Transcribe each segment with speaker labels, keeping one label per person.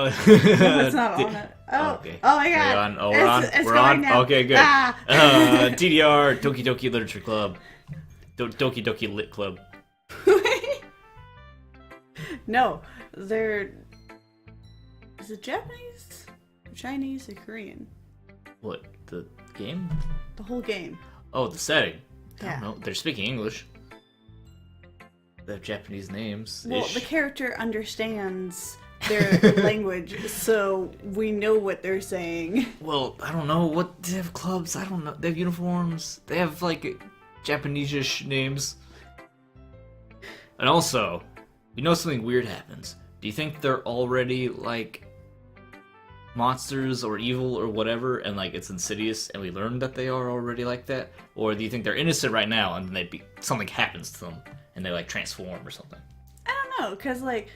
Speaker 1: No,
Speaker 2: it's not on it. Oh,
Speaker 1: okay.
Speaker 2: oh my
Speaker 1: Are
Speaker 2: god.
Speaker 1: we on? Oh, we're on.
Speaker 2: It's
Speaker 1: We're
Speaker 2: going
Speaker 1: on.
Speaker 2: now.
Speaker 1: Okay, good.
Speaker 2: Ah.
Speaker 1: TDR, DokiDoki Literature Club, DokiDoki Lit Club.
Speaker 2: No, they're... Is it Japanese? Chinese or Korean?
Speaker 1: What, the game?
Speaker 2: The whole game.
Speaker 1: Oh, the setting. I
Speaker 2: Yeah.
Speaker 1: don't know. They're speaking English. They have Japanese names.
Speaker 2: Well, the character understands their language, so we know what they're saying.
Speaker 1: Well, I don't know. What, they have clubs? I don't know. They have uniforms. They have, like, Japanese-ish names. And also, you know something weird happens. Do you think they're already, like, monsters or evil or whatever, and, like, it's insidious, and we learned that they are already like that? Or do you think they're innocent right now, and then something happens to them, and they, like, transform or something?
Speaker 2: I don't know, because, like,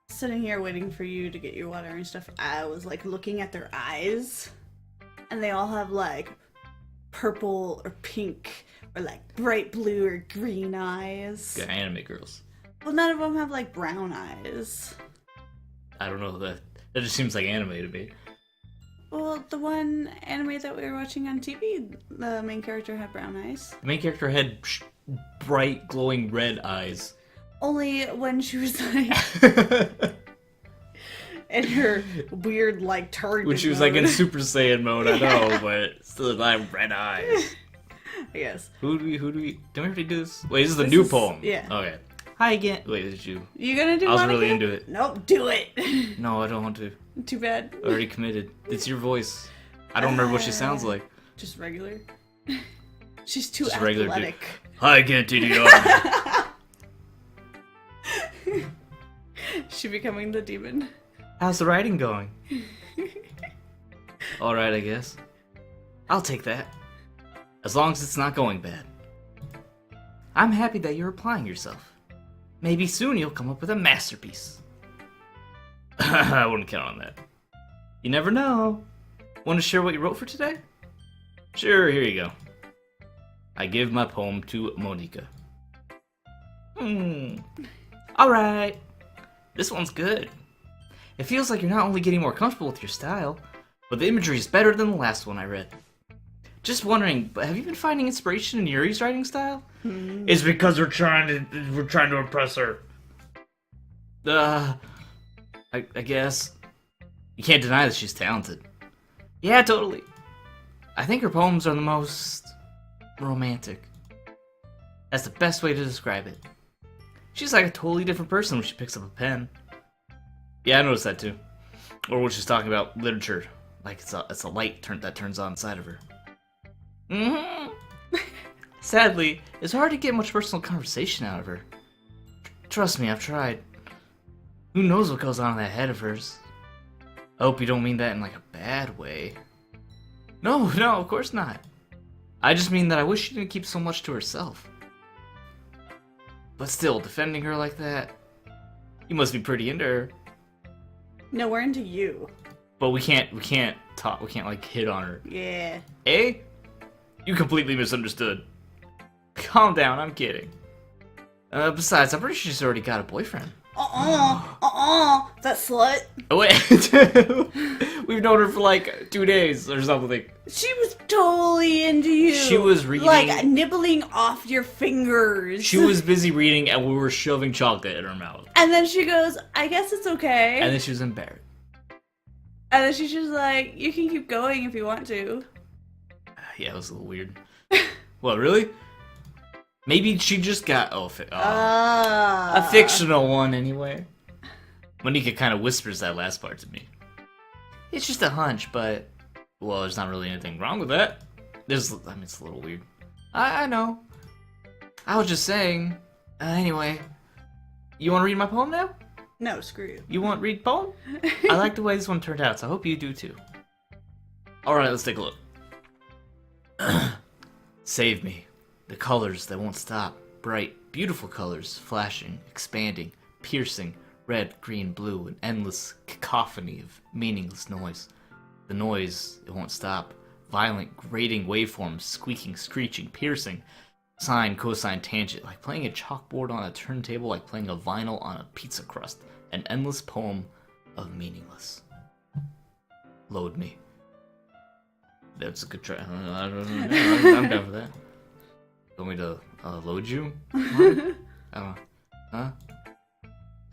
Speaker 2: sitting here waiting for you to get your water and stuff, I was, like, looking at their eyes, and they all have, like, purple or pink or, like, bright blue or green eyes.
Speaker 1: Good anime girls.
Speaker 2: Well, none of them have, like, brown eyes.
Speaker 1: I don't know, that just seems like anime to me.
Speaker 2: Well, the one anime that we were watching on TV, the main character had brown eyes.
Speaker 1: The main character had bright, glowing red eyes.
Speaker 2: Only when she was, like, in her weird, like, target
Speaker 1: When she was,
Speaker 2: mode.
Speaker 1: like, in Super Saiyan mode, I know, but still, I have red eyes.
Speaker 2: I guess.
Speaker 1: Who do we, did we already do this? Wait, this is the
Speaker 2: This
Speaker 1: new
Speaker 2: is-
Speaker 1: poem.
Speaker 2: yeah.
Speaker 1: Okay. Hi again. Wait, did you?
Speaker 2: You gonna do
Speaker 1: I was
Speaker 2: Monica?
Speaker 1: really into it.
Speaker 2: Nope, do it.
Speaker 1: No, I don't want to.
Speaker 2: Too bad.
Speaker 1: Already committed. It's your voice. I don't remember what she sounds like.
Speaker 2: Just regular. She's too
Speaker 1: Just regular dude.
Speaker 2: athletic.
Speaker 1: Hi again, TDR.
Speaker 2: She becoming the demon.
Speaker 1: How's the writing going? Alright, I guess. I'll take that. As long as it's not going bad. I'm happy that you're applying yourself. Maybe soon you'll come up with a masterpiece. I wouldn't count on that. You never know. Want to share what you wrote for today? Sure, here you go. I give my poem to Monica. Alright. This one's good. It feels like you're not only getting more comfortable with your style, but the imagery is better than the last one I read. Just wondering, but have you been finding inspiration in Yuri's writing style? It's because we're trying to impress her. I guess. You can't deny that she's talented. Yeah, totally. I think her poems are the most romantic. That's the best way to describe it. She's like a totally different person when she picks up a pen. Yeah, I noticed that too. Or when she's talking about literature, like it's a light that turns on inside of her. Sadly, it's hard to get much personal conversation out of her. Trust me, I've tried. Who knows what goes on in that head of hers? I hope you don't mean that in like a bad way. No, of course not. I just mean that I wish she didn't keep so much to herself. But still, defending her like that, you must be pretty into her.
Speaker 2: No, we're into you.
Speaker 1: But we can't like hit on her.
Speaker 2: Yeah.
Speaker 1: Eh? You completely misunderstood. Calm down, I'm kidding. Besides, I'm pretty sure she's already got a boyfriend.
Speaker 2: That slut.
Speaker 1: Oh wait, we've known her for like 2 days or something.
Speaker 2: She was totally into you.
Speaker 1: She was reading,
Speaker 2: like nibbling off your fingers.
Speaker 1: She was busy reading, and we were shoving chocolate in her mouth.
Speaker 2: And then she goes, "I guess it's okay."
Speaker 1: And then she was embarrassed.
Speaker 2: And then she's just like, "You can keep going if you want to."
Speaker 1: Yeah, it was a little weird. What, really? Maybe she just got a fictional one anyway. Monica kind of whispers that last part to me. It's just a hunch, but well, there's not really anything wrong with that. It's a little weird. I know. I was just saying. Anyway, you want to read my poem now?
Speaker 2: No, screw you.
Speaker 1: You want to read poem? I like the way this one turned out, so I hope you do too. All right, let's take a look. Save me. The colors that won't stop. Bright, beautiful colors, flashing, expanding, piercing, red, green, blue, an endless cacophony of meaningless noise. The noise, it won't stop. Violent, grating waveforms, squeaking, screeching, piercing. Sine, cosine, tangent, like playing a chalkboard on a turntable, like playing a vinyl on a pizza crust. An endless poem of meaningless. Load me. That's a good try. I don't know. I'm down for that. Want me to load you? Huh?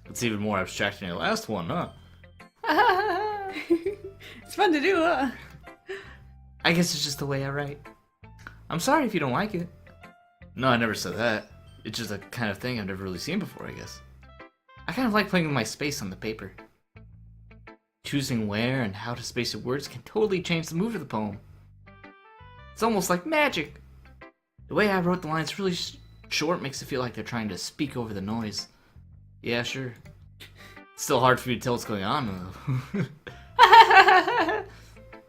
Speaker 1: It's even more abstract than your last one, huh?
Speaker 2: It's fun to do, huh?
Speaker 1: I guess it's just the way I write. I'm sorry if you don't like it. No, I never said that. It's just a kind of thing I've never really seen before, I guess. I kind of like playing with my space on the paper. Choosing where and how to space your words can totally change the mood of the poem. It's almost like magic. The way I wrote the lines really short makes it feel like they're trying to speak over the noise. Yeah, sure. It's still hard for me to tell what's going on, though.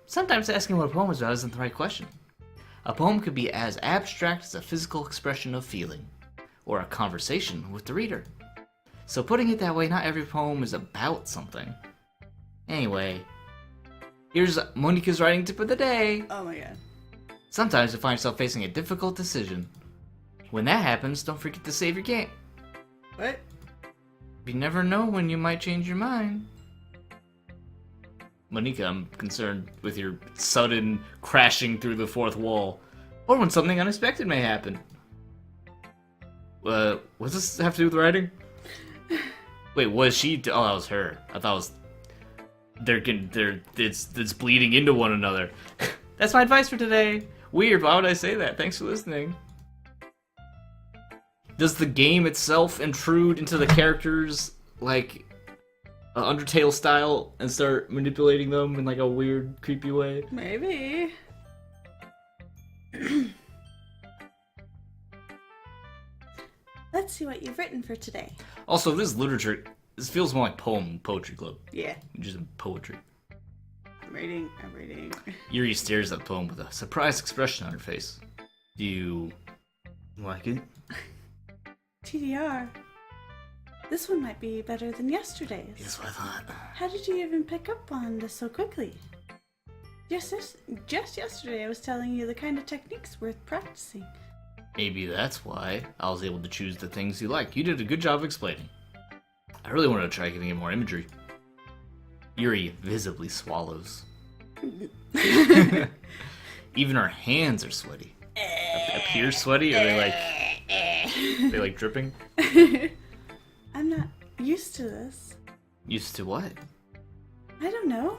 Speaker 1: Sometimes asking what a poem is about isn't the right question. A poem could be as abstract as a physical expression of feeling, or a conversation with the reader. So putting it that way, not every poem is about something. Anyway, here's Monica's writing tip of the day.
Speaker 2: Oh my god.
Speaker 1: Sometimes you find yourself facing a difficult decision. When that happens, don't forget to save your game.
Speaker 2: What?
Speaker 1: You never know when you might change your mind. Monica, I'm concerned with your sudden crashing through the fourth wall, or when something unexpected may happen. What does this have to do with writing? Wait, was she? Oh, that was her. I thought it was. It's bleeding into one another. That's my advice for today. Weird. Why would I say that? Thanks for listening. Does the game itself intrude into the characters like Undertale style and start manipulating them in like a weird, creepy way?
Speaker 2: Maybe. Let's see what you've written for today.
Speaker 1: Also, this literature, this feels more like poetry club.
Speaker 2: Yeah.
Speaker 1: Just poetry.
Speaker 2: I'm reading.
Speaker 1: Yuri stares at the poem with a surprised expression on her face. Do you like it?
Speaker 2: TDR. This one might be better than yesterday's.
Speaker 1: That's what I thought.
Speaker 2: How did you even pick up on this so quickly? Just yesterday I was telling you the kind of techniques worth practicing.
Speaker 1: Maybe that's why I was able to choose the things you like. You did a good job of explaining. I really wanted to try giving it more imagery. Yuri visibly swallows. Even her hands are sweaty. Appear sweaty? Are they like dripping?
Speaker 2: I'm not used to this.
Speaker 1: Used to what?
Speaker 2: I don't know.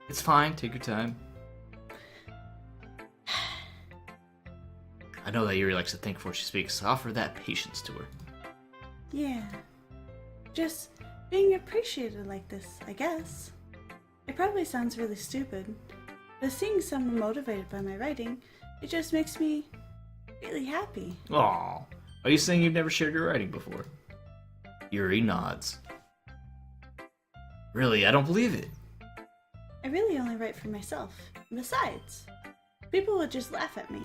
Speaker 1: It's fine, take your time. I know that Yuri likes to think before she speaks, so offer that patience to her.
Speaker 2: Yeah. Just being appreciated like this, I guess. It probably sounds really stupid, but seeing someone motivated by my writing, it just makes me really happy.
Speaker 1: Aww. Are you saying you've never shared your writing before? Yuri nods. Really, I don't believe it.
Speaker 2: I really only write for myself. Besides, people would just laugh at me.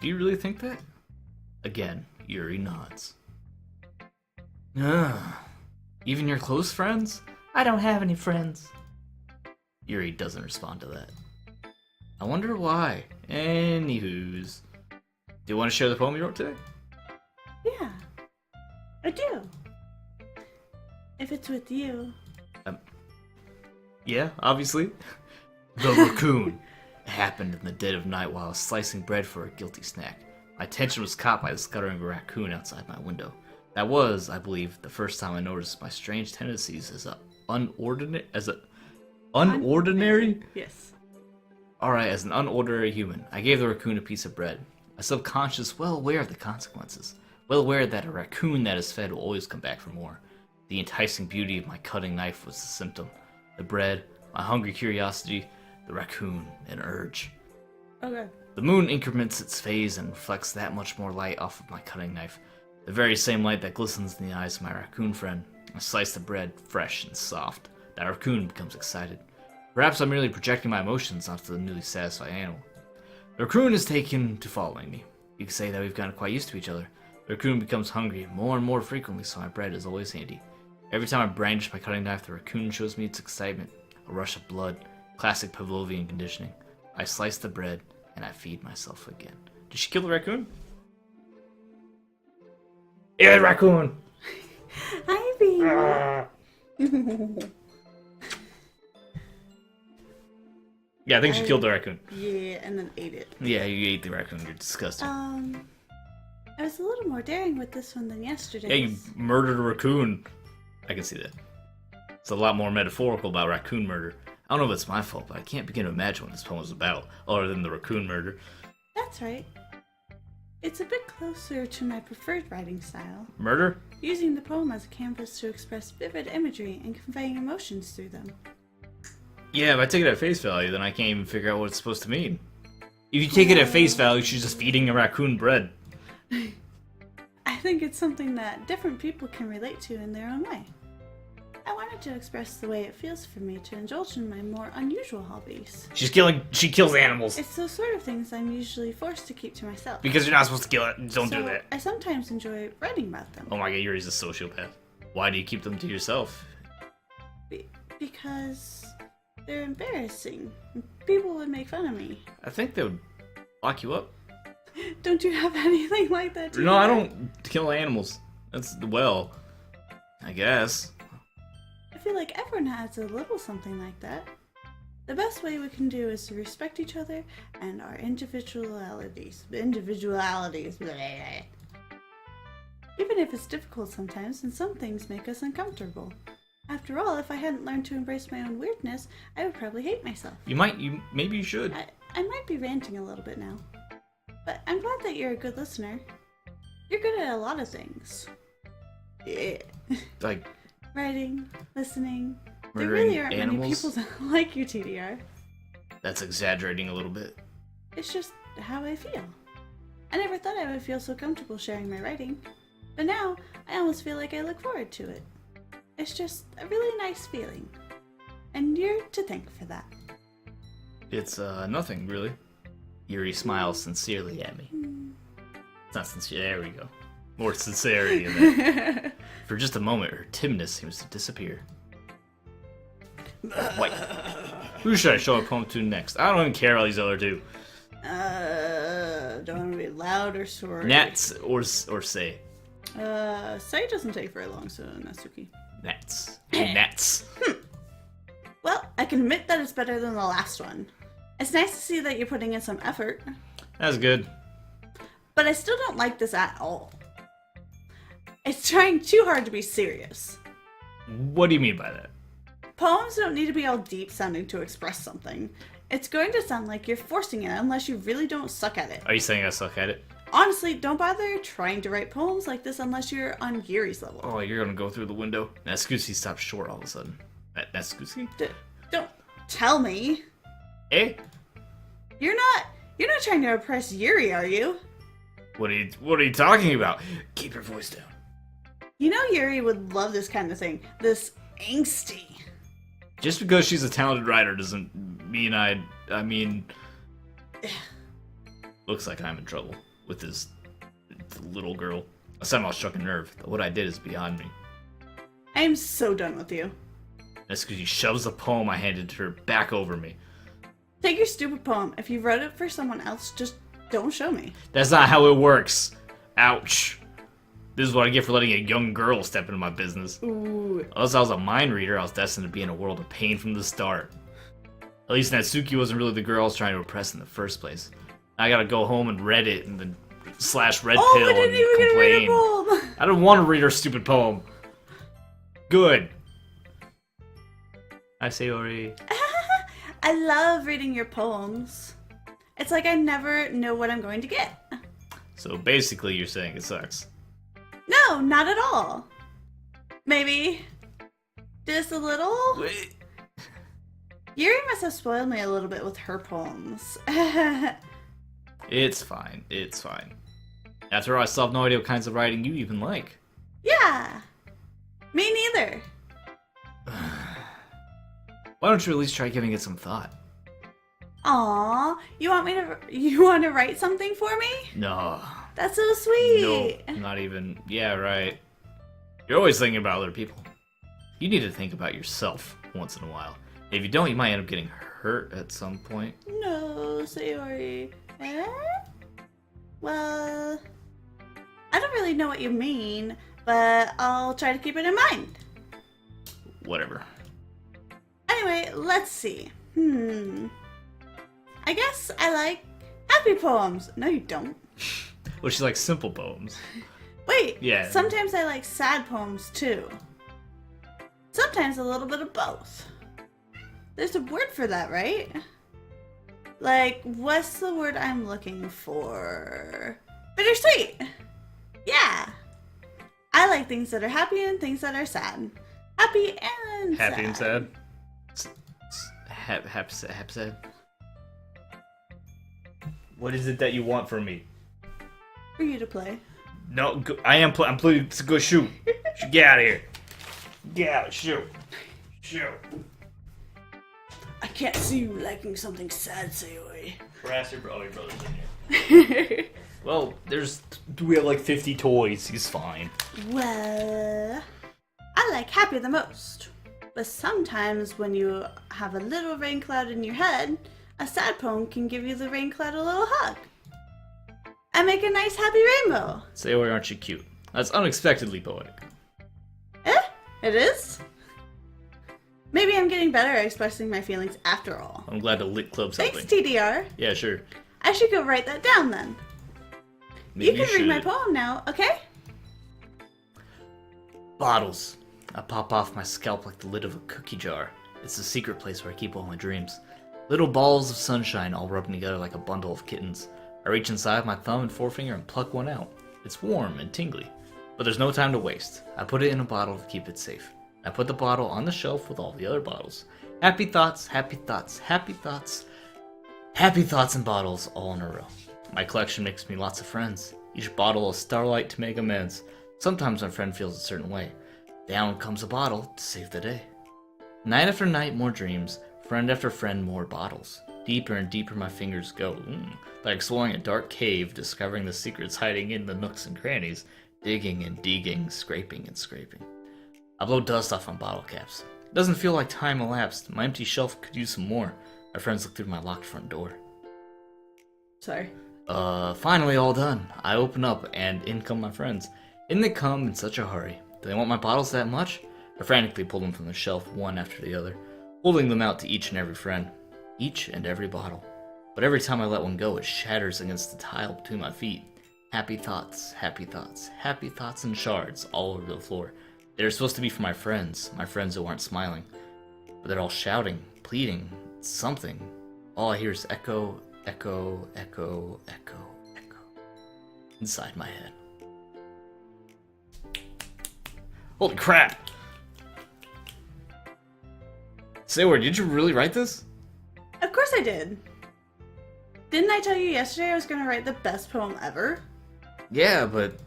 Speaker 1: Do you really think that? Again, Yuri nods. Even your close friends? I don't have any friends. Yuri doesn't respond to that. I wonder why. Anywho's. Do you want to share the poem you wrote today?
Speaker 2: Yeah, I do. If it's with you.
Speaker 1: Yeah, obviously. The raccoon. It happened in the dead of night while I was slicing bread for a guilty snack. My attention was caught by the scuttering raccoon outside my window. That was, I believe, the first time I noticed my strange tendencies as unordinary?
Speaker 2: Yes.
Speaker 1: Alright, as an unordinary human, I gave the raccoon a piece of bread. My subconscious, well aware of the consequences. Well aware that a raccoon that is fed will always come back for more. The enticing beauty of my cutting knife was the symptom. The bread, my hungry curiosity, the raccoon, an urge.
Speaker 2: Okay.
Speaker 1: The moon increments its phase and reflects that much more light off of my cutting knife. The very same light that glistens in the eyes of my raccoon friend. I slice the bread, fresh and soft. That raccoon becomes excited. Perhaps I'm merely projecting my emotions onto the newly satisfied animal. The raccoon is taken to following me. You could say that we've gotten quite used to each other. The raccoon becomes hungry more and more frequently, so my bread is always handy. Every time I brandish my cutting knife, the raccoon shows me its excitement. A rush of blood. Classic Pavlovian conditioning. I slice the bread, and I feed myself again. Did she kill the raccoon? Yeah, raccoon!
Speaker 2: Ivy!
Speaker 1: Yeah, I think she killed the raccoon.
Speaker 2: Yeah, and then ate it.
Speaker 1: Yeah, you ate the raccoon. You're disgusting.
Speaker 2: I was a little more daring with this one than yesterday.
Speaker 1: Yeah, you murdered a raccoon. I can see that. It's a lot more metaphorical about raccoon murder. I don't know if it's my fault, but I can't begin to imagine what this poem was about, other than the raccoon murder.
Speaker 2: That's right. It's a bit closer to my preferred writing style.
Speaker 1: Murder?
Speaker 2: Using the poem as a canvas to express vivid imagery and conveying emotions through them.
Speaker 1: Yeah, if I take it at face value, then I can't even figure out what it's supposed to mean. If you take it at face value, she's just feeding a raccoon bread.
Speaker 2: I think it's something that different people can relate to in their own way. I wanted to express the way it feels for me to indulge in my more unusual hobbies.
Speaker 1: She kills animals.
Speaker 2: It's those sort of things I'm usually forced to keep to myself.
Speaker 1: Because you're not supposed to kill it. Don't do that.
Speaker 2: I sometimes enjoy writing about them.
Speaker 1: Oh my god, Yuri's a sociopath. Why do you keep them to yourself?
Speaker 2: Because they're embarrassing. People would make fun of me.
Speaker 1: I think they would lock you up.
Speaker 2: Don't you have anything like that?
Speaker 1: No, I don't kill animals. That's, well, I guess.
Speaker 2: I feel like everyone has a little something like that. The best way we can do is to respect each other and our individualities. Even if it's difficult sometimes, and some things make us uncomfortable. After all, if I hadn't learned to embrace my own weirdness, I would probably hate myself.
Speaker 1: Maybe you should.
Speaker 2: I might be ranting a little bit now. But I'm glad that you're a good listener. You're good at a lot of things. Yeah.
Speaker 1: Like
Speaker 2: writing, listening.
Speaker 1: There
Speaker 2: really aren't
Speaker 1: animals?
Speaker 2: many people that like you, TDR.
Speaker 1: That's exaggerating a little bit.
Speaker 2: It's just how I feel. I never thought I would feel so comfortable sharing my writing. But now, I almost feel like I look forward to it. It's just a really nice feeling. And you're to thank for that.
Speaker 1: It's, nothing, really. Yuri smiles sincerely at me. It's not sincere. There we go. More sincerity in that. For just a moment, her timidness seems to disappear. Wait. Who should I show a poem to next? I don't even care about these other two.
Speaker 2: Don't want to be loud or sorry.
Speaker 1: Nats or say.
Speaker 2: Say doesn't take very long, so Natsuki.
Speaker 1: Nats. Nats.
Speaker 2: Well, I can admit that it's better than the last one. It's nice to see that you're putting in some effort.
Speaker 1: That's good.
Speaker 2: But I still don't like this at all. It's trying too hard to be serious.
Speaker 1: What do you mean by that?
Speaker 2: Poems don't need to be all deep sounding to express something. It's going to sound like you're forcing it unless you really don't suck at it.
Speaker 1: Are you saying I suck at it?
Speaker 2: Honestly, don't bother trying to write poems like this unless you're on Yuri's level.
Speaker 1: Oh, you're gonna go through the window? Natsuki stops short all of a sudden. Natsuki?
Speaker 2: Don't tell me.
Speaker 1: Eh?
Speaker 2: You're not trying to oppress Yuri, are you?
Speaker 1: What are you talking about? Keep your voice down.
Speaker 2: You know Yuri would love this kind of thing. This angsty.
Speaker 1: Just because she's a talented writer doesn't mean I mean... Looks like I'm in trouble with this little girl. I somehow struck a nerve. What I did is beyond me.
Speaker 2: I am so done with you.
Speaker 1: That's because she shoves the poem I handed to her back over me.
Speaker 2: Take your stupid poem. If you wrote it for someone else, just don't show me.
Speaker 1: That's not how it works. Ouch. This is what I get for letting a young girl step into my business.
Speaker 2: Ooh.
Speaker 1: Unless I was a mind reader, I was destined to be in a world of pain from the start. At least Natsuki wasn't really the girl I was trying to oppress in the first place. I gotta go home and read it and then slash red pill
Speaker 2: I didn't even
Speaker 1: and complain.
Speaker 2: get to read a poem.
Speaker 1: I don't want to read her stupid poem. Good. I say Ori.
Speaker 2: I love reading your poems. It's like I never know what I'm going to get.
Speaker 1: So basically you're saying it sucks.
Speaker 2: No, not at all. Maybe just a little?
Speaker 1: Wait.
Speaker 2: Yuri must have spoiled me a little bit with her poems.
Speaker 1: It's fine. It's fine. After all, I still have no idea what kinds of writing you even like.
Speaker 2: Yeah. Me neither.
Speaker 1: Why don't you at least try giving it some thought?
Speaker 2: Aw, you want to write something for me?
Speaker 1: No.
Speaker 2: That's so sweet.
Speaker 1: No, not even. Yeah, right. You're always thinking about other people. You need to think about yourself once in a while. If you don't, you might end up getting hurt at some point.
Speaker 2: No, Sayori. Eh? Well, I don't really know what you mean, but I'll try to keep it in mind.
Speaker 1: Whatever.
Speaker 2: Anyway, let's see. I guess I like happy poems. No, you don't.
Speaker 1: Well, she likes simple poems.
Speaker 2: Wait,
Speaker 1: Yeah.
Speaker 2: Sometimes I like sad poems too. Sometimes a little bit of both. There's a word for that, right? Like, what's the word I'm looking for? Bittersweet! Yeah! I like things that are happy and things that are sad. Happy and sad.
Speaker 1: Happy and sad? Happy sad? What is it that you want from me?
Speaker 2: For you to play.
Speaker 1: No, I'm playing to go shoot. Get out of here. Get out, shoot. Shoot.
Speaker 2: I can't see you liking something sad, Sayori.
Speaker 1: Harass your brother's in here. Well, we have like 50 toys. He's fine.
Speaker 2: Well, I like happy the most. But sometimes when you have a little rain cloud in your head, a sad poem can give you the rain cloud a little hug. And make a nice happy rainbow.
Speaker 1: Sayori, aren't you cute? That's unexpectedly poetic.
Speaker 2: It is? Maybe I'm getting better at expressing my feelings after all.
Speaker 1: I'm glad the lit club's helping.
Speaker 2: Thanks, TDR.
Speaker 1: Yeah, sure.
Speaker 2: I should go write that down then.
Speaker 1: Maybe
Speaker 2: you can read my poem now, okay?
Speaker 1: Bottles. I pop off my scalp like the lid of a cookie jar. It's the secret place where I keep all my dreams. Little balls of sunshine all rubbing together like a bundle of kittens. I reach inside my thumb and forefinger and pluck one out. It's warm and tingly. But there's no time to waste. I put it in a bottle to keep it safe. I put the bottle on the shelf with all the other bottles. Happy thoughts, happy thoughts, happy thoughts. Happy thoughts and bottles all in a row. My collection makes me lots of friends. Each bottle is starlight to make amends. Sometimes my friend feels a certain way. Down comes a bottle to save the day. Night after night, more dreams. Friend after friend, more bottles. Deeper and deeper my fingers go. Like exploring a dark cave, discovering the secrets hiding in the nooks and crannies. Digging and digging, scraping and scraping. I blow dust off on bottle caps. It doesn't feel like time elapsed. My empty shelf could use some more. My friends look through my locked front door.
Speaker 2: Sorry.
Speaker 1: Finally all done. I open up and in come my friends. In they come in such a hurry. Do they want my bottles that much? I frantically pull them from the shelf one after the other, holding them out to each and every friend. Each and every bottle. But every time I let one go, it shatters against the tile between my feet. Happy thoughts, happy thoughts, happy thoughts in shards all over the floor. They're supposed to be for my friends who aren't smiling. But they're all shouting, pleading, something. All I hear is echo, echo, echo, echo, echo. Inside my head. Holy crap! Sayori, did you really write this?
Speaker 2: Of course I did. Didn't I tell you yesterday I was going to write the best poem ever?
Speaker 1: Yeah, but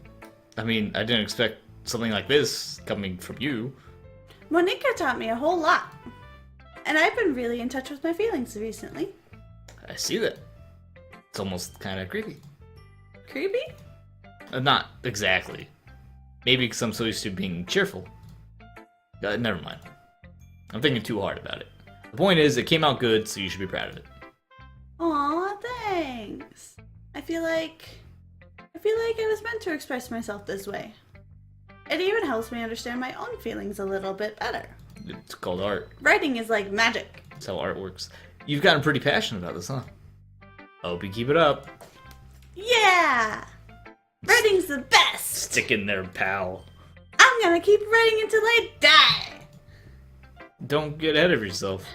Speaker 1: I mean, I didn't expect something like this coming from you.
Speaker 2: Monica taught me a whole lot. And I've been really in touch with my feelings recently.
Speaker 1: I see that. It's almost kind of creepy.
Speaker 2: Creepy?
Speaker 1: Not exactly. Maybe because I'm so used to being cheerful. Never mind. I'm thinking too hard about it. The point is, it came out good, so you should be proud of it.
Speaker 2: Aw, thanks. I feel like I was meant to express myself this way. It even helps me understand my own feelings a little bit better.
Speaker 1: It's called art.
Speaker 2: Writing is like magic.
Speaker 1: That's how art works. You've gotten pretty passionate about this, huh? Hope you keep it up.
Speaker 2: Yeah! Writing's the best!
Speaker 1: Stick in there, pal.
Speaker 2: I'm gonna keep writing until I die!
Speaker 1: Don't get ahead of yourself.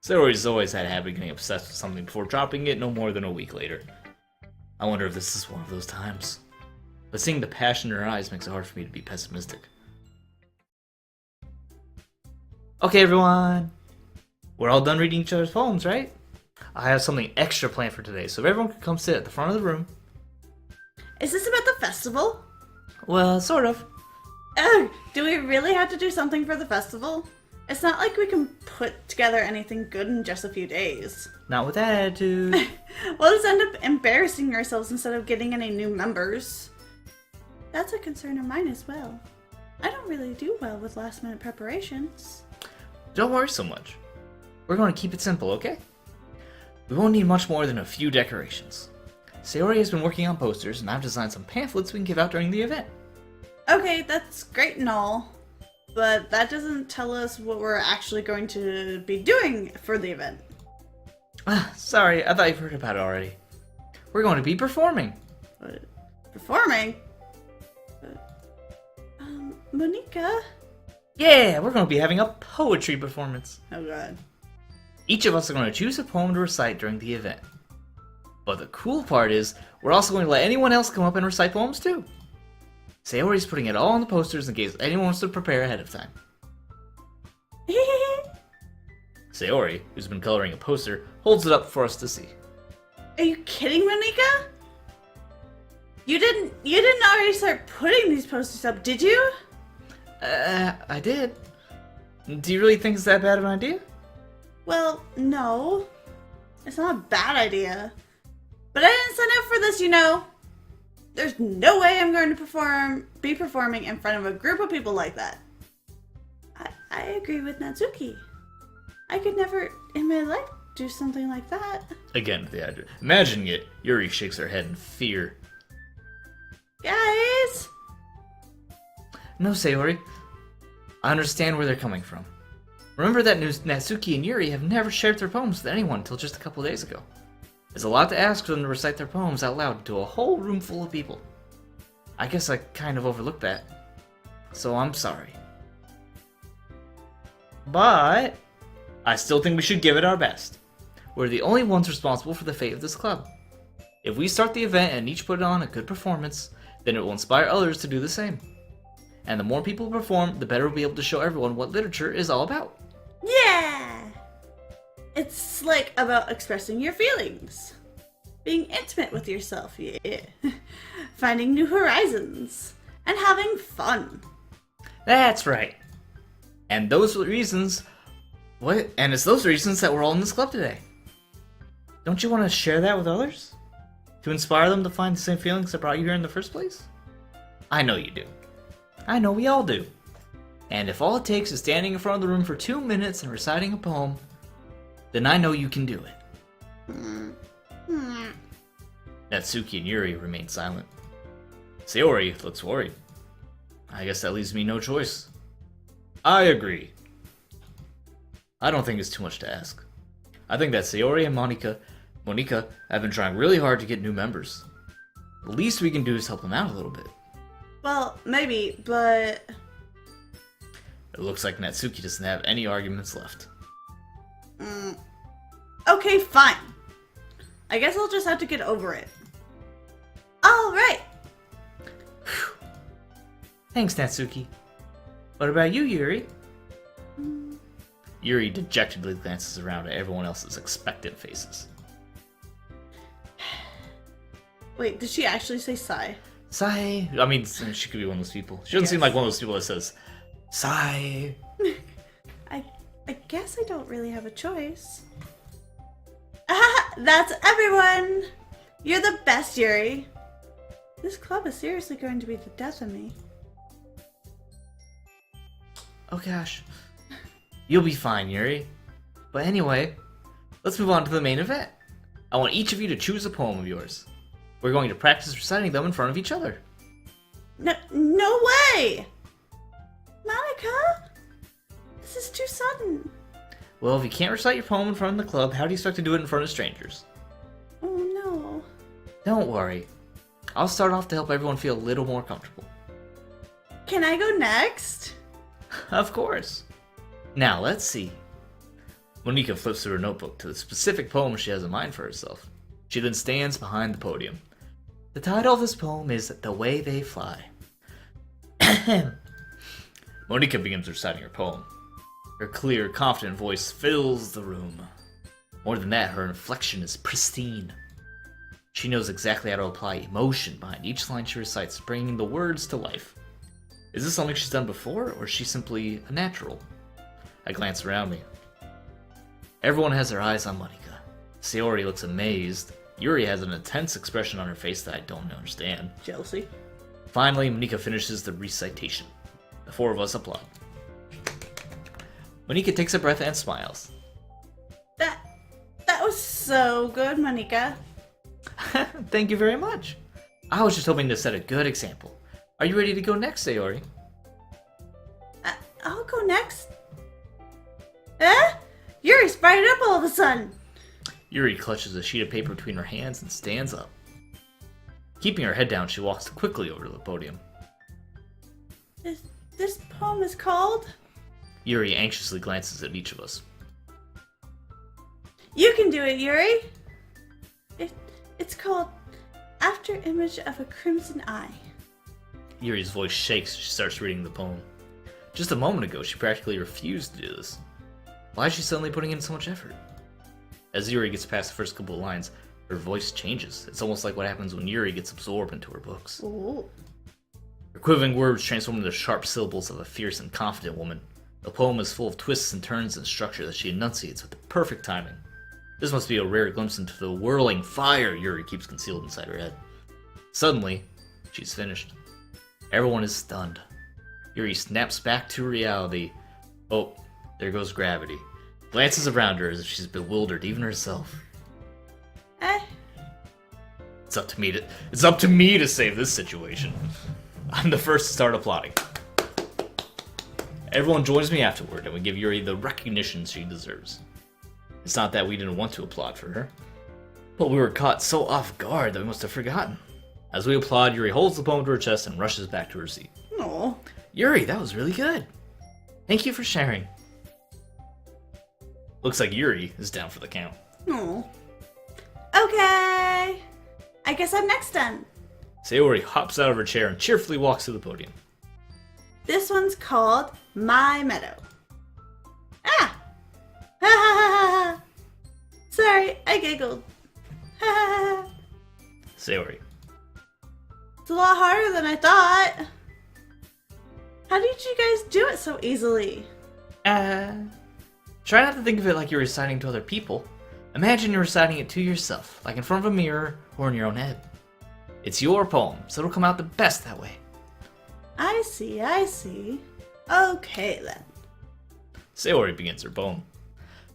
Speaker 1: Sayori's always had a habit of getting obsessed with something before dropping it no more than a week later. I wonder if this is one of those times. But seeing the passion in her eyes makes it hard for me to be pessimistic. Okay, everyone. We're all done reading each other's poems, right? I have something extra planned for today, so if everyone can come sit at the front of the room.
Speaker 2: Is this about the festival?
Speaker 1: Well, sort of.
Speaker 2: Ugh, do we really have to do something for the festival? It's not like we can put together anything good in just a few days.
Speaker 1: Not with that attitude.
Speaker 2: We'll just end up embarrassing ourselves instead of getting any new members. That's a concern of mine as well. I don't really do well with last-minute preparations.
Speaker 1: Don't worry so much. We're going to keep it simple, okay? We won't need much more than a few decorations. Sayori has been working on posters, and I've designed some pamphlets we can give out during the event.
Speaker 2: Okay, that's great and all, but that doesn't tell us what we're actually going to be doing for the event.
Speaker 1: Sorry, I thought you've heard about it already. We're going to be performing.
Speaker 2: What? Performing? Monika?
Speaker 1: Yeah, we're going to be having a poetry performance.
Speaker 2: Oh god.
Speaker 1: Each of us are going to choose a poem to recite during the event. But the cool part is, we're also going to let anyone else come up and recite poems too. Sayori's putting it all on the posters in case anyone wants to prepare ahead of time. Sayori, who's been coloring a poster, holds it up for us to see.
Speaker 2: Are you kidding, Monika? You didn't already start putting these posters up, did you?
Speaker 1: I did. Do you really think it's that bad of an idea?
Speaker 2: Well, no. It's not a bad idea. But I didn't sign up for this, you know. There's no way I'm going to be performing in front of a group of people like that. I agree with Natsuki. I could never in my life do something like that.
Speaker 1: Again, imagining it, Yuri shakes her head in fear.
Speaker 2: Guys!
Speaker 1: No, Sayori. I understand where they're coming from. Remember that Natsuki and Yuri have never shared their poems with anyone until just a couple days ago. It's a lot to ask for them to recite their poems out loud to a whole room full of people. I guess I kind of overlooked that. So I'm sorry. But I still think we should give it our best. We're the only ones responsible for the fate of this club. If we start the event and each put on a good performance, then it will inspire others to do the same. And the more people perform, the better we'll be able to show everyone what literature is all about.
Speaker 2: Yeah! It's like about expressing your feelings. Being intimate with yourself, yeah. Finding new horizons. And having fun.
Speaker 1: That's right. And those are the reasons... And it's those reasons that we're all in this club today. Don't you want to share that with others? To inspire them to find the same feelings that brought you here in the first place? I know you do. I know we all do. And if all it takes is standing in front of the room for 2 minutes and reciting a poem, then I know you can do it. Natsuki and Yuri remain silent. Sayori looks worried. I guess that leaves me no choice. I agree. I don't think it's too much to ask. I think that Sayori and Monika have been trying really hard to get new members. The least we can do is help them out a little bit.
Speaker 2: Well, maybe, but...
Speaker 1: It looks like Natsuki doesn't have any arguments left.
Speaker 2: Okay, fine. I guess I'll just have to get over it. Alright!
Speaker 1: Thanks, Natsuki. What about you, Yuri? Yuri dejectedly glances around at everyone else's expectant faces.
Speaker 2: Wait, did she actually say sigh?
Speaker 1: Sigh. I mean, she could be one of those people. She doesn't seem like one of those people that says, sigh.
Speaker 2: I guess I don't really have a choice. That's everyone! You're the best, Yuri. This club is seriously going to be the death of me.
Speaker 1: Oh gosh. You'll be fine, Yuri. But anyway, let's move on to the main event. I want each of you to choose a poem of yours. We're going to practice reciting them in front of each other.
Speaker 2: No way! Monika? This is too sudden.
Speaker 1: Well, if you can't recite your poem in front of the club, how do you expect to do it in front of strangers?
Speaker 2: Oh no.
Speaker 1: Don't worry. I'll start off to help everyone feel a little more comfortable.
Speaker 2: Can I go next?
Speaker 1: Of course. Now, let's see. Monika flips through her notebook to the specific poem she has in mind for herself. She then stands behind the podium. The title of this poem is The Way They Fly. Monika begins reciting her poem. Her clear, confident voice fills the room. More than that, her inflection is pristine. She knows exactly how to apply emotion behind each line she recites, bringing the words to life. Is this something she's done before, or is she simply a natural? I glance around me. Everyone has their eyes on Monika. Sayori looks amazed. Yuri has an intense expression on her face that I don't understand.
Speaker 2: Jealousy.
Speaker 1: Finally, Monika finishes the recitation. The four of us applaud. Monika takes a breath and smiles.
Speaker 2: That was so good, Monika.
Speaker 1: Thank you very much. I was just hoping to set a good example. Are you ready to go next, Sayori?
Speaker 2: I'll go next. Yuri's fired up all of a sudden.
Speaker 1: Yuri clutches a sheet of paper between her hands and stands up. Keeping her head down, she walks quickly over to the podium.
Speaker 2: This poem is called?
Speaker 1: Yuri anxiously glances at each of us.
Speaker 2: You can do it, Yuri! It's called After Image of a Crimson Eye.
Speaker 1: Yuri's voice shakes as she starts reading the poem. Just a moment ago, she practically refused to do this. Why is she suddenly putting in so much effort? As Yuri gets past the first couple of lines, her voice changes. It's almost like what happens when Yuri gets absorbed into her books.
Speaker 2: Ooh.
Speaker 1: Her quivering words transform into the sharp syllables of a fierce and confident woman. The poem is full of twists and turns and structure that she enunciates with the perfect timing. This must be a rare glimpse into the whirling fire Yuri keeps concealed inside her head. Suddenly, she's finished. Everyone is stunned. Yuri snaps back to reality. Oh, there goes gravity. Glances around her as if she's bewildered even herself. It's up to me to save this situation. I'm the first to start applauding. Everyone joins me afterward, and we give Yuri the recognition she deserves. It's not that we didn't want to applaud for her, but we were caught so off guard that we must have forgotten. As we applaud, Yuri holds the poem to her chest and rushes back to her seat.
Speaker 2: Aw.
Speaker 1: Yuri, that was really good. Thank you for sharing. Looks like Yuri is down for the count.
Speaker 2: Aw. Okay. I guess I'm next then.
Speaker 1: Sayori hops out of her chair and cheerfully walks to the podium.
Speaker 2: This one's called My Meadow. Ah! Ha ha ha ha! Sorry, I giggled. Ha ha ha!
Speaker 1: Sayori.
Speaker 2: It's a lot harder than I thought. How did you guys do it so easily?
Speaker 1: Try not to think of it like you're reciting to other people. Imagine you're reciting it to yourself, like in front of a mirror or in your own head. It's your poem, so it'll come out the best that way.
Speaker 2: I see. Okay then.
Speaker 1: Sayori begins her poem.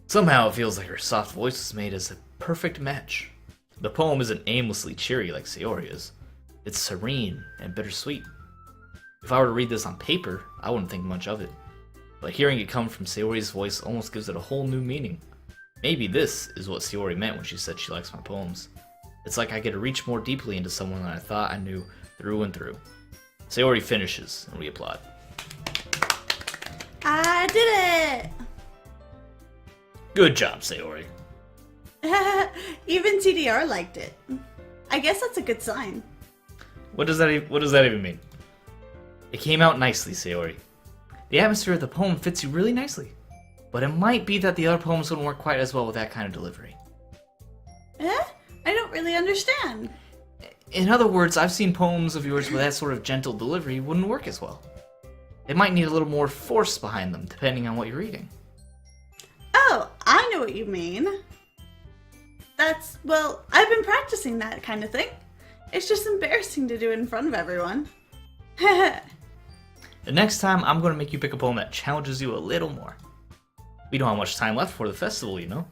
Speaker 1: Somehow it feels like her soft voice was made as a perfect match. The poem isn't aimlessly cheery like Sayori is. It's serene and bittersweet. If I were to read this on paper, I wouldn't think much of it. But hearing it come from Sayori's voice almost gives it a whole new meaning. Maybe this is what Sayori meant when she said she likes my poems. It's like I get to reach more deeply into someone than I thought I knew through and through. Sayori finishes, and we applaud.
Speaker 2: I did it!
Speaker 1: Good job, Sayori.
Speaker 2: Even TDR liked it. I guess that's a good sign.
Speaker 1: What does that even mean? It came out nicely, Sayori. The atmosphere of the poem fits you really nicely. But it might be that the other poems wouldn't work quite as well with that kind of delivery.
Speaker 2: I don't really understand.
Speaker 1: In other words, I've seen poems of yours with that sort of gentle delivery wouldn't work as well. They might need a little more force behind them, depending on what you're reading.
Speaker 2: Oh, I know what you mean. Well, I've been practicing that kind of thing. It's just embarrassing to do it in front of everyone.
Speaker 1: The next time, I'm going to make you pick a poem that challenges you a little more. We don't have much time left for the festival, you know.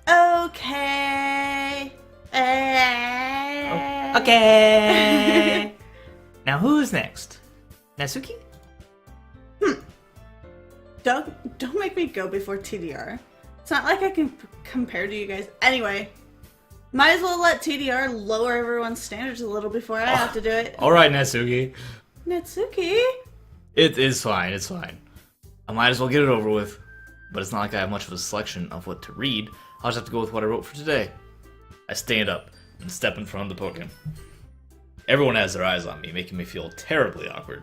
Speaker 2: Okay.
Speaker 1: Okay. Now who's next? Natsuki?
Speaker 2: Don't make me go before TDR. It's not like I can compare to you guys. Anyway, might as well let TDR lower everyone's standards a little before I have to do it.
Speaker 1: Alright, Natsuki.
Speaker 2: Natsuki?
Speaker 1: It is fine, it's fine. I might as well get it over with. But it's not like I have much of a selection of what to read. I'll just have to go with what I wrote for today. I stand up and step in front of the podium. Everyone has their eyes on me, making me feel terribly awkward.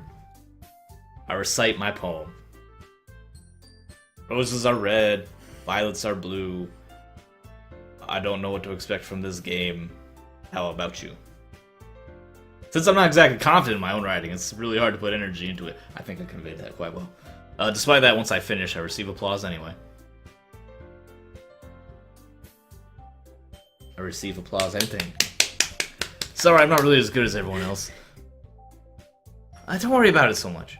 Speaker 1: I recite my poem. Roses are red, violets are blue. I don't know what to expect from this game. How about you? Since I'm not exactly confident in my own writing, it's really hard to put energy into it. I think I conveyed that quite well. Despite that, once I finish, I receive applause anyway. I receive applause, anything. Sorry, I'm not really as good as everyone else. Don't worry about it so much.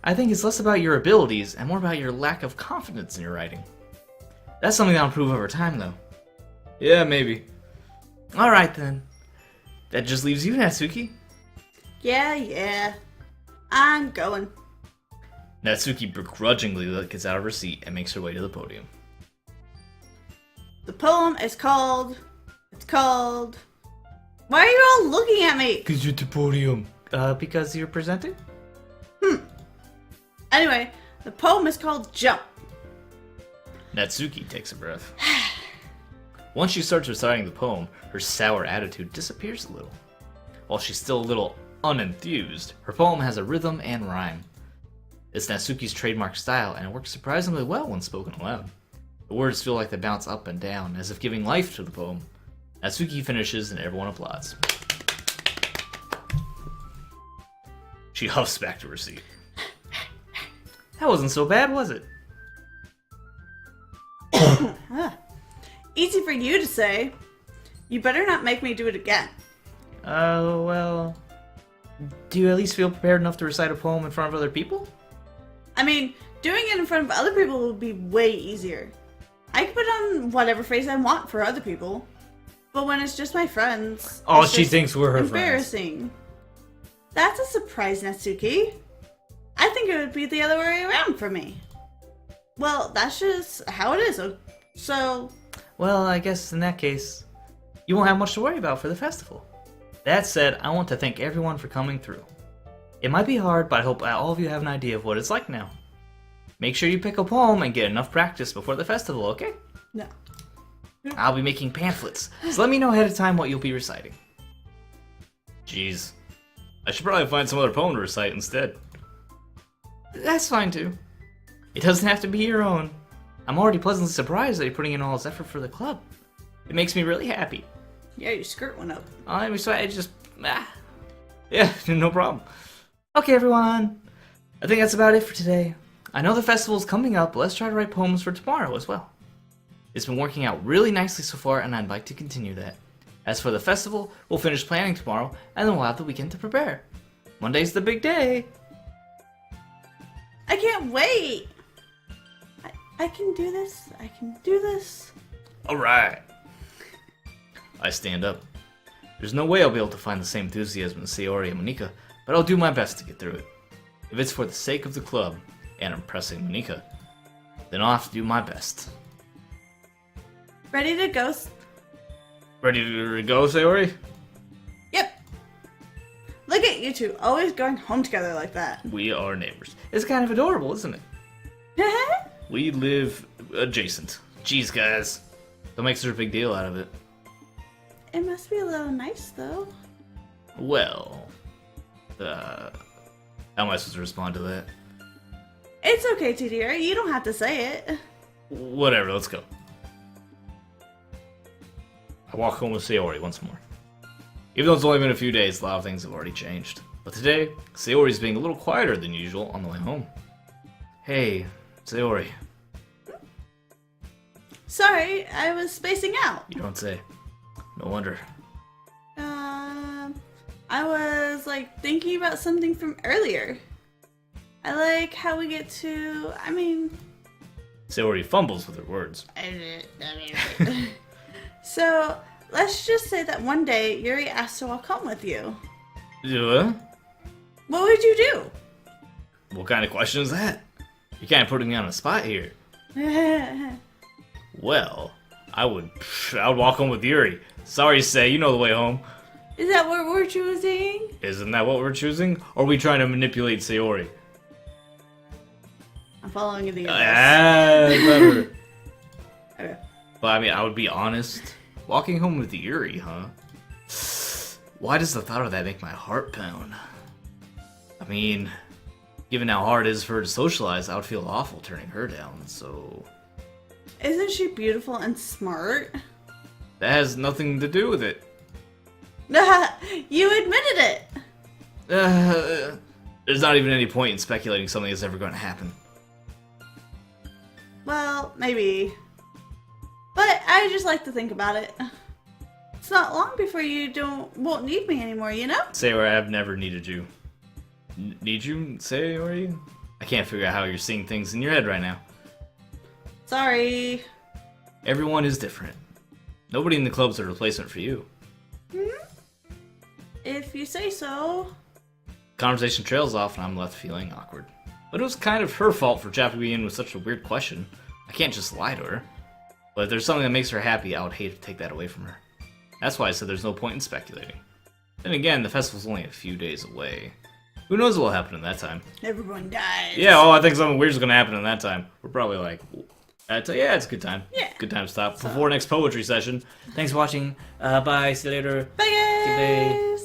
Speaker 1: I think it's less about your abilities and more about your lack of confidence in your writing. That's something I'll improve over time, though. Yeah, maybe. Alright then. That just leaves you, Natsuki.
Speaker 2: Yeah. I'm going.
Speaker 1: Natsuki begrudgingly gets out of her seat and makes her way to the podium.
Speaker 2: The poem is called... It's called... Why are you all looking at me?
Speaker 1: Because you're the podium. Because you're presenting?
Speaker 2: Anyway, the poem is called Jump.
Speaker 1: Natsuki takes a breath. Once she starts reciting the poem, her sour attitude disappears a little. While she's still a little unenthused, her poem has a rhythm and rhyme. It's Natsuki's trademark style, and it works surprisingly well when spoken aloud. The words feel like they bounce up and down, as if giving life to the poem. Natsuki finishes, and everyone applauds. She huffs back to her seat. That wasn't so bad, was it?
Speaker 2: Easy for you to say. You better not make me do it again.
Speaker 1: Well... Do you at least feel prepared enough to recite a poem in front of other people?
Speaker 2: I mean, doing it in front of other people would be way easier. I can put on whatever face I want for other people. But when it's just my friends...
Speaker 1: Oh, she thinks we're her friends.
Speaker 2: Embarrassing. That's a surprise, Natsuki. I think it would be the other way around for me. Well, that's just how it is, so...
Speaker 1: Well, I guess in that case, you won't have much to worry about for the festival. That said, I want to thank everyone for coming through. It might be hard, but I hope all of you have an idea of what it's like now. Make sure you pick a poem and get enough practice before the festival, okay?
Speaker 2: No.
Speaker 1: I'll be making pamphlets, so let me know ahead of time what you'll be reciting. Jeez. I should probably find some other poem to recite instead. That's fine too. It doesn't have to be your own. I'm already pleasantly surprised that you're putting in all this effort for the club. It makes me really happy.
Speaker 2: Yeah, your skirt went up.
Speaker 1: I'm sorry, I just... Yeah, no problem. Okay, everyone. I think that's about it for today. I know the festival's coming up, but let's try to write poems for tomorrow as well. It's been working out really nicely so far, and I'd like to continue that. As for the festival, we'll finish planning tomorrow, and then we'll have the weekend to prepare. Monday's the big day.
Speaker 2: I can't wait. I can do this. I can do this.
Speaker 1: Alright. I stand up. There's no way I'll be able to find the same enthusiasm in Sayori and Monika, but I'll do my best to get through it. If it's for the sake of the club and impressing Monika, then I'll have to do my best.
Speaker 2: Ready to go?
Speaker 1: Ready to go, Sayori?
Speaker 2: Yep. Look at you two, always going home together like that.
Speaker 1: We are neighbors. It's kind of adorable, isn't it? We live adjacent. Jeez, guys. Don't make such a big deal out of it.
Speaker 2: It must be a little nice, though.
Speaker 1: Well, how am I supposed to respond to that?
Speaker 2: It's okay, TDR. You don't have to say it.
Speaker 1: Whatever, let's go. I walk home with Sayori once more. Even though it's only been a few days, a lot of things have already changed. But today, Sayori's being a little quieter than usual on the way home. Hey, Sayori.
Speaker 2: Sorry, I was spacing out.
Speaker 1: You don't say. No wonder.
Speaker 2: I was, thinking about something from earlier. I like how we get to,
Speaker 1: Sayori fumbles with her words.
Speaker 2: So, let's just say that one day, Yuri asked to walk home with you.
Speaker 1: What?
Speaker 2: What would you do?
Speaker 1: What kind of question is that? You're kind of putting me on the spot here. Well, I would walk home with Yuri. Sorry to say, you know the way home.
Speaker 2: Is that what we're choosing?
Speaker 1: Isn't that what we're choosing? Or are we trying to manipulate Sayori?
Speaker 2: I'm following the
Speaker 1: clever.
Speaker 2: Okay.
Speaker 1: But I would be honest. Walking home with Yuri, huh? Why does the thought of that make my heart pound? Given how hard it is for her to socialize, I would feel awful turning her down, so...
Speaker 2: Isn't she beautiful and smart?
Speaker 1: That has nothing to do with it.
Speaker 2: You admitted it!
Speaker 1: There's not even any point in speculating something is ever going to happen.
Speaker 2: Well, maybe. But I just like to think about it. It's not long before you won't need me anymore, you know?
Speaker 1: Sayori, I've never needed you. Need you, Sayori? I can't figure out how you're seeing things in your head right now.
Speaker 2: Sorry.
Speaker 1: Everyone is different. Nobody in the club's a replacement for you.
Speaker 2: If you say so.
Speaker 1: Conversation trails off and I'm left feeling awkward. But it was kind of her fault for dropping me in with such a weird question. I can't just lie to her. But if there's something that makes her happy, I would hate to take that away from her. That's why I said there's no point in speculating. Then again, the festival's only a few days away. Who knows what will happen in that time?
Speaker 2: Everyone dies.
Speaker 1: Yeah, I think something weird's gonna happen in that time. We're probably like, yeah, it's a good time.
Speaker 2: Yeah.
Speaker 1: Good time to stop. Before next poetry session. Thanks for watching. Bye. See you later.
Speaker 2: Bye, guys.
Speaker 1: Goodbye.